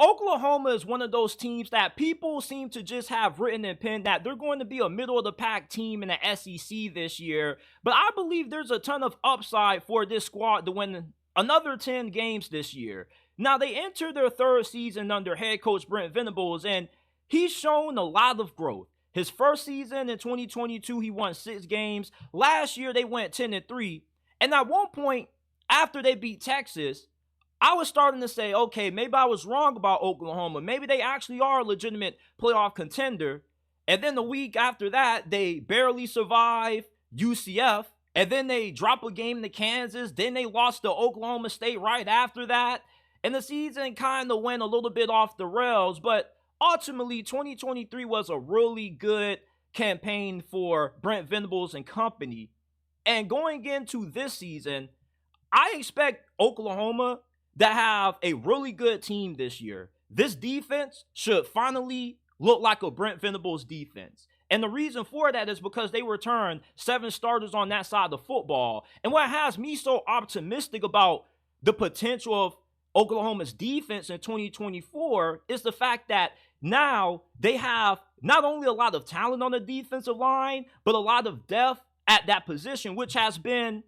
Oklahoma is one of those teams that people seem to just have written in pen that they're going to be a middle of the pack team in the SEC this year. But I believe there's a ton of upside for this squad to win another 10 games this year. Now, they enter their third season under head coach Brent Venables, and he's shown a lot of growth. His first season in 2022, he won 6 games. Last year, they went 10-3. And at one point, after they beat Texas, I was starting to say, okay, maybe I was wrong about Oklahoma. Maybe they actually are a legitimate playoff contender. And then the week after that, they barely survive UCF. And then they drop a game to Kansas. Then they lost to Oklahoma State right after that. And the season kind of went a little bit off the rails. But ultimately, 2023 was a really good campaign for Brent Venables and company. And going into this season, I expect Oklahoma to have a really good team this year. This defense should finally look like a Brent Venables defense. And the reason for that is because they returned 7 starters on that side of football. And what has me so optimistic about the potential of Oklahoma's defense in 2024 is the fact that now they have not only a lot of talent on the defensive line, but a lot of depth at that position, which has been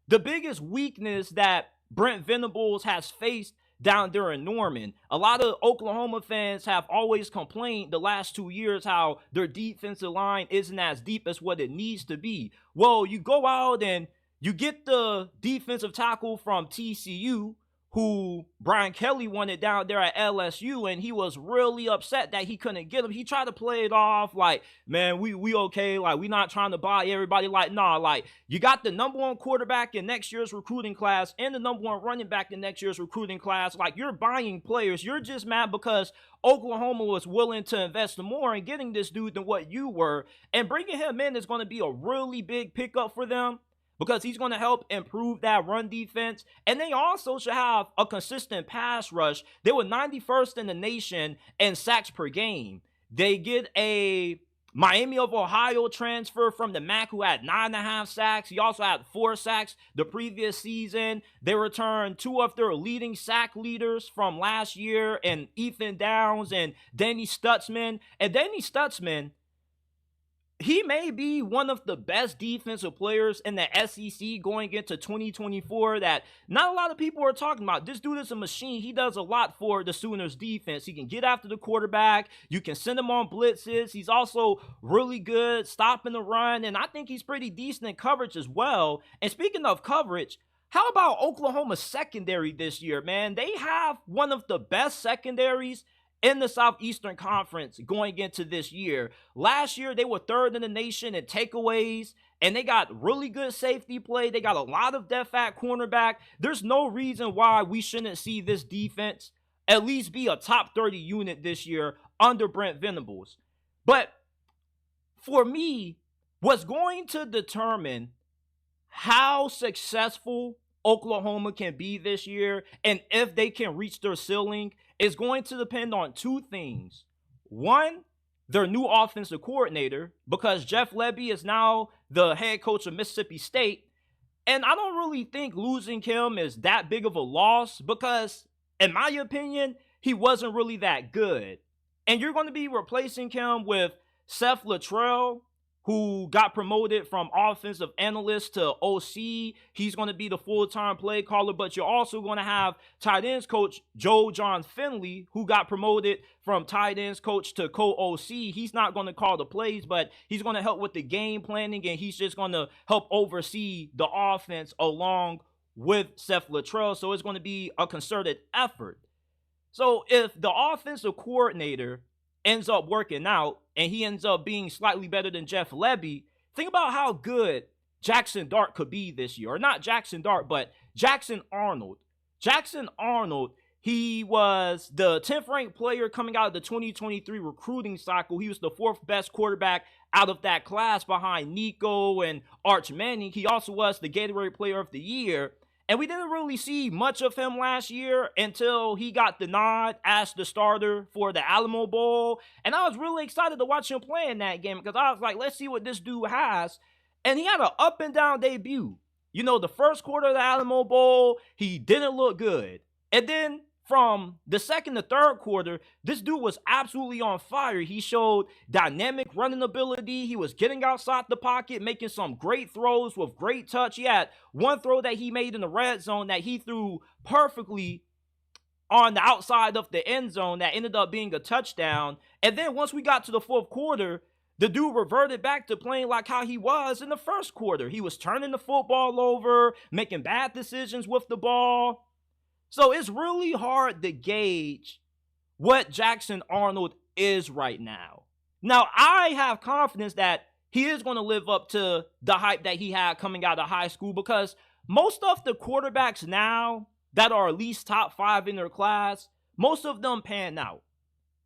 the biggest weakness that Brent Venables has faced down there in Norman. A lot of Oklahoma fans have always complained the last 2 years how their defensive line isn't as deep as what it needs to be. Well, you go out and you get the defensive tackle from TCU, who Brian Kelly wanted down there at LSU, and he was really upset that he couldn't get him. He tried to play it off like, man, we okay, like, we not trying to buy everybody. Like, nah, like, you got the number 1 quarterback in next year's recruiting class and the number 1 running back in next year's recruiting class. Like, you're buying players. You're just mad because Oklahoma was willing to invest more in getting this dude than what you were. And bringing him in is going to be a really big pickup for them, because he's going to help improve that run defense. And they also should have a consistent pass rush. They were 91st in the nation in sacks per game. They get a Miami of Ohio transfer from the MAC who had 9.5 sacks. He also had 4 sacks the previous season. They returned 2 of their leading sack leaders from last year, and Ethan Downs and Danny Stutzman. And Danny Stutzman, he may be one of the best defensive players in the SEC going into 2024 that not a lot of people are talking about. This dude is a machine. He does a lot for the Sooners defense. He can get after the quarterback. You can send him on blitzes. He's also really good stopping the run, and I think he's pretty decent in coverage as well. And speaking of coverage, how about Oklahoma's secondary this year, man? They have one of the best secondaries in the Southeastern Conference going into this year. Last year, they were 3rd in the nation in takeaways, and they got really good safety play. They got a lot of depth at cornerback. There's no reason why we shouldn't see this defense at least be a top 30 unit this year under Brent Venables. But for me, what's going to determine how successful Oklahoma can be this year and if they can reach their ceiling is going to depend on 2 things. One, their new offensive coordinator, because Jeff Lebby is now the head coach of Mississippi State. And I don't really think losing him is that big of a loss because, in my opinion, he wasn't really that good. And you're going to be replacing him with Seth Luttrell, who got promoted from offensive analyst to OC. He's going to be the full-time play caller, but you're also going to have tight ends coach Joe John Finley, who got promoted from tight ends coach to co-OC. He's not going to call the plays, but he's going to help with the game planning, and he's just going to help oversee the offense along with Seth Luttrell. So it's going to be a concerted effort. So if the offensive coordinator ends up working out and he ends up being slightly better than Jeff Lebby, think about how good Jackson Dart could be this year. Or not Jackson Dart, but Jackson Arnold. Jackson Arnold, he was the 10th ranked player coming out of the 2023 recruiting cycle. He was the 4th best quarterback out of that class behind Nico and Arch Manning. He also was the Gatorade Player of the Year. And we didn't really see much of him last year until he got the nod as the starter for the Alamo Bowl. And I was really excited to watch him play in that game because I was like, let's see what this dude has. And he had an up and down debut. You know, the first quarter of the Alamo Bowl, he didn't look good. And then from the second to third quarter, this dude was absolutely on fire. He showed dynamic running ability. He was getting outside the pocket, making some great throws with great touch. He had one throw that he made in the red zone that he threw perfectly on the outside of the end zone that ended up being a touchdown. And then once we got to the fourth quarter, the dude reverted back to playing like how he was in the first quarter. He was turning the football over, making bad decisions with the ball. So it's really hard to gauge what Jackson Arnold is right now. Now, I have confidence that he is going to live up to the hype that he had coming out of high school, because most of the quarterbacks now that are at least top 5 in their class, most of them pan out.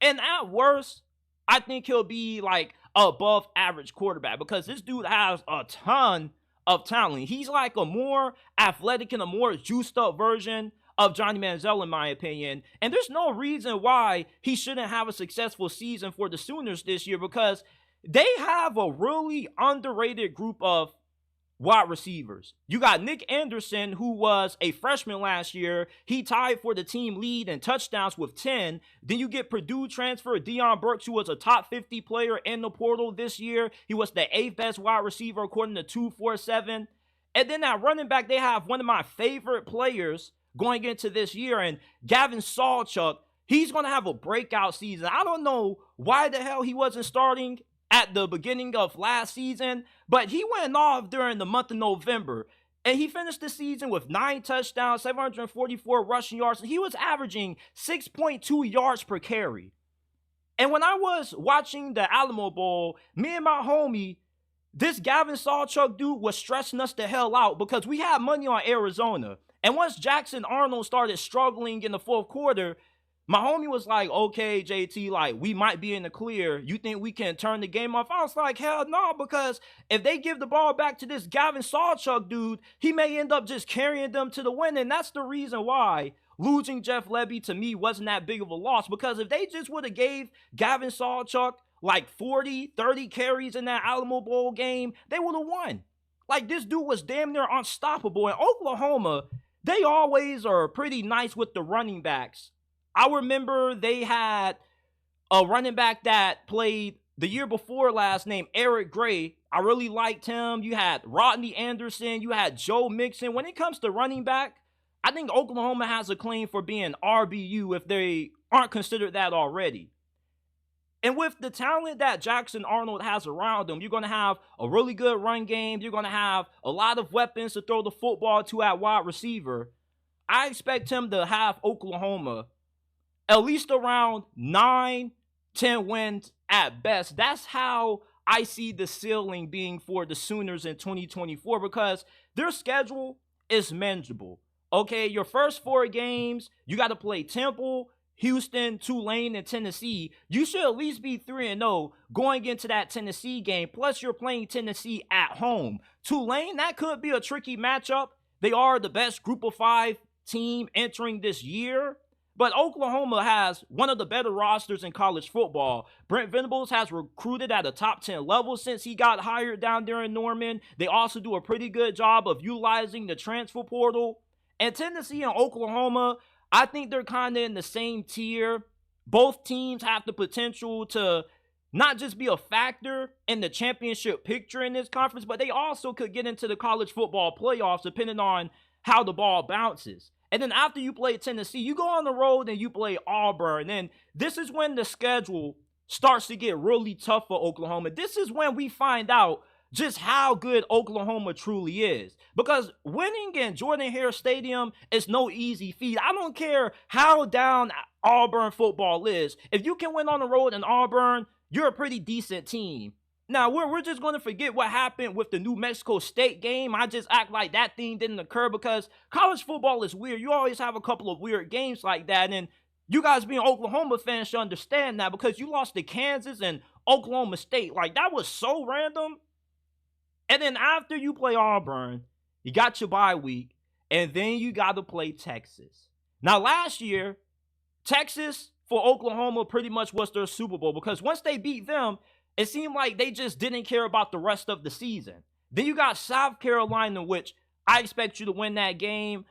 And at worst, I think he'll be like above average quarterback, because this dude has a ton of talent. He's like a more athletic and a more juiced up version of Johnny Manziel, in my opinion. And there's no reason why he shouldn't have a successful season for the Sooners this year, because they have a really underrated group of wide receivers. You got Nick Anderson, who was a freshman last year. He tied for the team lead in touchdowns with 10. Then you get Purdue transfer Deion Burks, who was a top 50 player in the portal this year. He was the 8th best wide receiver according to 247. And then at running back, they have one of my favorite players going into this year, and Gavin Sawchuk. He's going to have a breakout season. I don't know why the hell he wasn't starting at the beginning of last season, but he went off during the month of November, and he finished the season with 9 touchdowns, 744 rushing yards, and he was averaging 6.2 yards per carry. And when I was watching the Alamo Bowl, me and my homie, this Gavin Sawchuk dude, was stressing us the hell out, because we had money on Arizona. And once Jackson Arnold started struggling in the fourth quarter, my homie was like, okay, JT, like, we might be in the clear. You think we can turn the game off? I was like, hell no, because if they give the ball back to this Gavin Sawchuk dude, he may end up just carrying them to the win. And that's the reason why losing Jeff Lebby to me wasn't that big of a loss, because if they just would have gave Gavin Sawchuk like 40, 30 carries in that Alamo Bowl game, they would have won. Like, this dude was damn near unstoppable. In Oklahoma, they always are pretty nice with the running backs. I remember they had a running back that played the year before last, named Eric Gray. I really liked him. You had Rodney Anderson. You had Joe Mixon. When it comes to running back, I think Oklahoma has a claim for being RBU if they aren't considered that already. And with the talent that Jackson Arnold has around him, you're going to have a really good run game. You're going to have a lot of weapons to throw the football to at wide receiver. I expect him to have Oklahoma at least around 9-10 wins at best. That's how I see the ceiling being for the Sooners in 2024, because their schedule is manageable. Okay, your first 4 games, you got to play Temple, Houston, Tulane, and Tennessee. You should at least be 3-0 going into that Tennessee game. Plus, you're playing Tennessee at home. Tulane, that could be a tricky matchup. They are the best group of 5 team entering this year. But Oklahoma has one of the better rosters in college football. Brent Venables has recruited at a top 10 level since he got hired down there in Norman. They also do a pretty good job of utilizing the transfer portal. And Tennessee and Oklahoma, I think they're kind of in the same tier. Both teams have the potential to not just be a factor in the championship picture in this conference, but they also could get into the college football playoffs depending on how the ball bounces. And then after you play Tennessee, you go on the road and you play Auburn. And this is when the schedule starts to get really tough for Oklahoma. This is when we find out just how good Oklahoma truly is. Because winning in Jordan-Hare Stadium is no easy feat. I don't care how down Auburn football is. If you can win on the road in Auburn, you're a pretty decent team. Now, we're just going to forget what happened with the New Mexico State game. I just act like that thing didn't occur, because college football is weird. You always have a couple of weird games like that, and you guys being Oklahoma fans should understand that, because you lost to Kansas and Oklahoma State. Like, that was so random. And then after you play Auburn, you got your bye week, and then you got to play Texas. Now, last year, Texas for Oklahoma pretty much was their Super Bowl, because once they beat them, it seemed like they just didn't care about the rest of the season. Then you got South Carolina, which I expect you to win that game.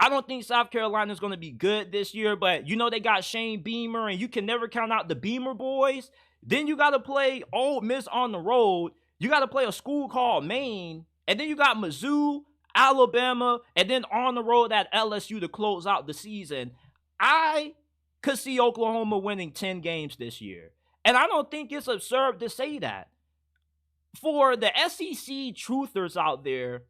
I don't think South Carolina is going to be good this year, but you know they got Shane Beamer, and you can never count out the Beamer boys. Then you got to play Ole Miss on the road. You got to play a school called Maine, and then you got Mizzou, Alabama, and then on the road at LSU to close out the season. I could see Oklahoma winning 10 games this year, and I don't think it's absurd to say that. For the SEC truthers out there,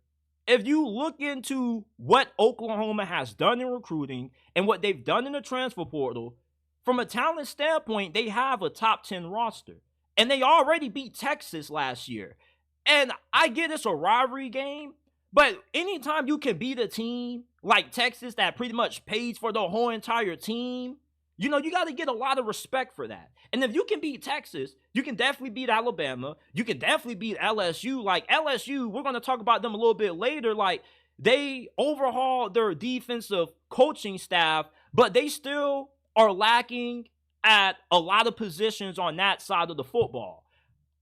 if you look into what Oklahoma has done in recruiting and what they've done in the transfer portal, from a talent standpoint, they have a top 10 roster. And they already beat Texas last year. And I get it's a rivalry game, but anytime you can beat a team like Texas that pretty much pays for the whole entire team, you know, you got to get a lot of respect for that. And if you can beat Texas, you can definitely beat Alabama. You can definitely beat LSU. Like LSU, we're going to talk about them a little bit later. Like they overhauled their defensive coaching staff, but they still are lacking at a lot of positions on that side of the football.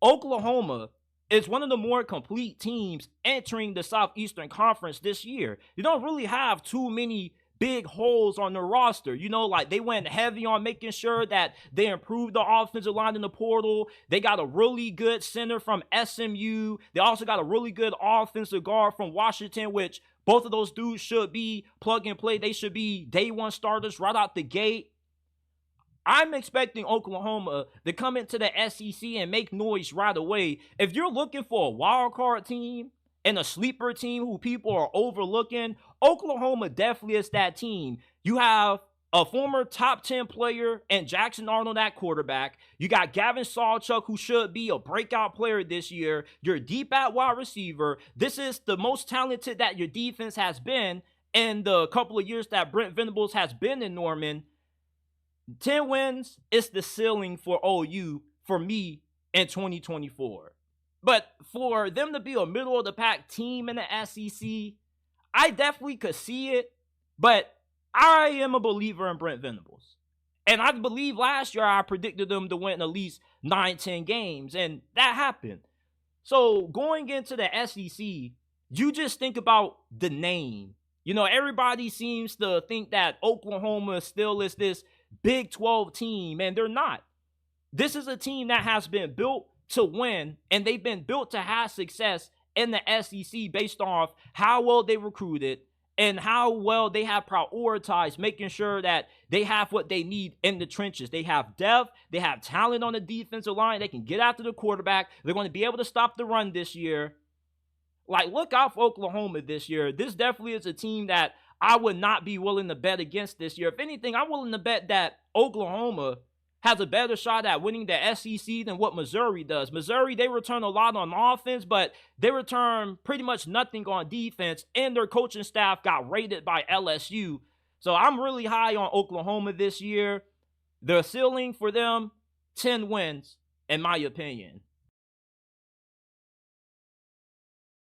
Oklahoma is one of the more complete teams entering the Southeastern Conference this year. You don't really have too many big holes on the roster. You know, like they went heavy on making sure that they improved the offensive line in the portal. They got a really good center from SMU. They also got a really good offensive guard from Washington, which both of those dudes should be plug and play. They should be day one starters right out the gate. I'm expecting Oklahoma to come into the SEC and make noise right away. If you're looking for a wild card team and a sleeper team who people are overlooking, Oklahoma definitely is that team. You have a former top 10 player and Jackson Arnold at quarterback. You got Gavin Sawchuk, who should be a breakout player this year. You're deep at wide receiver. This is the most talented that your defense has been in the couple of years that Brent Venables has been in Norman. 10 wins is the ceiling for OU for me in 2024. But for them to be a middle-of-the-pack team in the SEC, I definitely could see it. But I am a believer in Brent Venables. And I believe last year I predicted them to win at least 9-10 games, and that happened. So going into the SEC, you just think about the name. You know, everybody seems to think that Oklahoma still is this Big 12 team, and they're not. This is a team that has been built to win, and they've been built to have success in the SEC based off how well they recruited and how well they have prioritized making sure that they have what they need in the trenches. They have depth, they have talent on the defensive line, they can get after the quarterback, they're going to be able to stop the run this year. Like, look out for Oklahoma this year. This definitely is a team that I would not be willing to bet against this year. If anything, I'm willing to bet that Oklahoma has a better shot at winning the SEC than what Missouri does. Missouri, they return a lot on offense, but they return pretty much nothing on defense, and their coaching staff got raided by LSU. So I'm really high on Oklahoma this year. The ceiling for them, 10 wins, in my opinion.